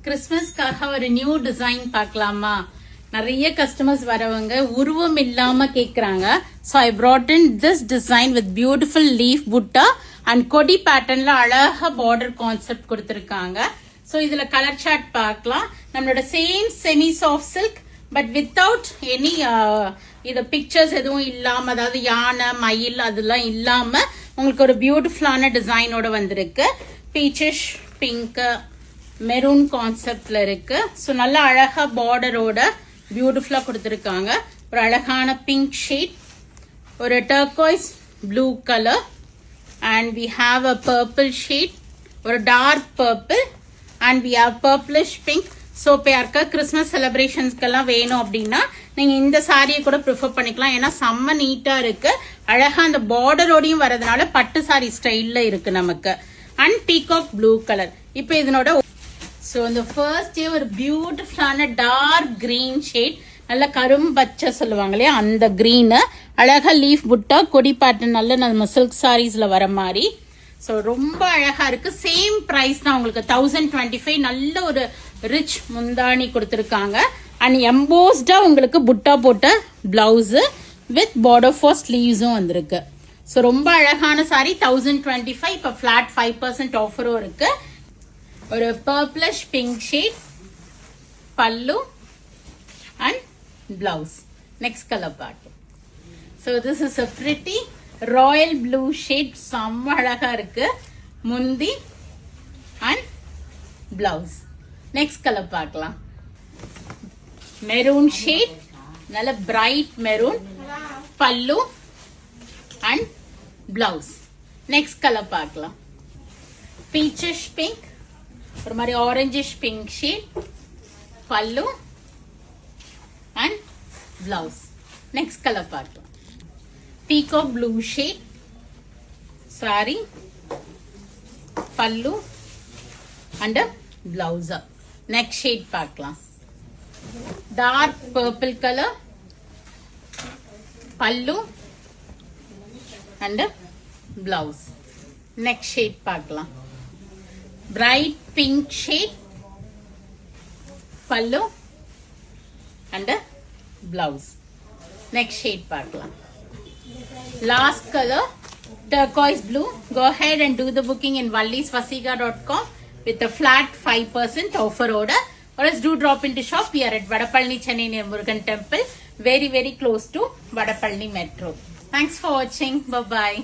கிறிஸ்மஸ்க்காக ஒரு new design பார்க்கலாமா? நிறைய கஸ்டமர்ஸ் வரவங்க உருவம் இல்லாம கேக்குறாங்க. So I brought in this design with beautiful leaf butta and கொடி பேட்டர்ன்ல அழகா border கான்செப்ட் கொடுத்திருக்காங்க. So இதுல கலர் சார்ட் பார்க்கலாம். நம்மளோட same semi soft silk but without any இது பிக்சர்ஸ் எதுவும் இல்லாம, அதாவது யானை மயில் அதெல்லாம் இல்லாம உங்களுக்கு ஒரு பியூட்டிஃபுல்லான டிசைனோட வந்திருக்கு. பீச்சிஷ் பிங்க் மெரூன் கான்செப்ட்ல இருக்கு. ஸோ நல்ல அழகா பார்டரோட பியூட்டிஃபுல்லா கொடுத்துருக்காங்க. ஒரு அழகான பிங்க் ஷேட், ஒரு turquoise blue colour and we have a purple shade, ஒரு dark purple and we have purplish pink. So இப்போ யாருக்கா கிறிஸ்மஸ் செலிப்ரேஷன்ஸ்க்கெல்லாம் வேணும் அப்படின்னா நீங்க இந்த சாரியை கூட ப்ரிஃபர் பண்ணிக்கலாம். ஏன்னா செம்ம நீட்டா இருக்கு, அழகா அந்த பார்டரோடையும் வரதுனால பட்டு சாரி ஸ்டைல்ல இருக்கு நமக்கு. And peacock blue colour. இப்போ இதனோட ஸோ இந்த ஃபர்ஸ்ட் ஒரு பியூட்டிஃபுல்லான டார்க் கிரீன் ஷேட், நல்ல கரும்பச்சை சொல்லுவாங்க இல்லையா அந்த கிரீனு, அழகா லீஃப் புட்டா கொடி பேட்டர்ன் நல்ல நம்ம சில்க் சாரீஸ்ல வர மாதிரி. ஸோ ரொம்ப அழகா இருக்கு. சேம் பிரைஸ் தான் உங்களுக்கு 1025. நல்ல ஒரு ரிச் முந்தானி கொடுத்துருக்காங்க அண்ட் எம்போஸ்டா உங்களுக்கு புட்டா போட்ட பிளவுஸ் வித் பார்டர் ஃபார் ஸ்லீவ்ஸும் வந்திருக்கு. ஸோ ரொம்ப அழகான சாரி 1025. இப்போ ஃபிளாட் 5% ஆஃபரும் இருக்கு. ஒரு பர்பிளிஷ் பிங்க் ஷேட் பல்லு and blouse. Next colour part. So this is a pretty Royal blue shade, செம்ம அழகா இருக்கு. முந்தி அண்ட் பிளவுஸ். நெக்ஸ்ட் கலர் பார்க்கலாம். மெரூன் ஷேட், நல்ல பிரைட் மெரூன் பல்லு அண்ட் பிளவுஸ். நெக்ஸ்ட் கலர் பார்க்கலாம். பீச்சிஷ் பிங்க், ஒரு மாதிரி ஆரஞ்சிஷ் பிங்க் ஷேட் பல்லு அண்ட் பிளவுஸ். நெக்ஸ்ட் கலர் பார்க்கலாம். பீகாக் ப்ளூ ஷேட் சாரி பல்லு அண்ட் பிளவுஸ். நெக்ஸ்ட் ஷேட் பார்க்கலாம். டார்க் பர்பிள் கலர் பல்லு அண்ட் பிளவுஸ். நெக்ஸ்ட் ஷேட் பார்க்கலாம். பிரைட் பிங்க் ஷேட் பல்லு அண்ட் பிளவுஸ். நெக்ஸ்ட் ஷேட் பார்க்கலாம். Last color turquoise blue. Go ahead and do the booking in vallisvasiga.com with a flat 5% offer order, or else do drop into shop. We are at Vadapalani, Chennai near Murugan Temple, very close to Vadapalani Metro. Thanks for watching. Bye bye.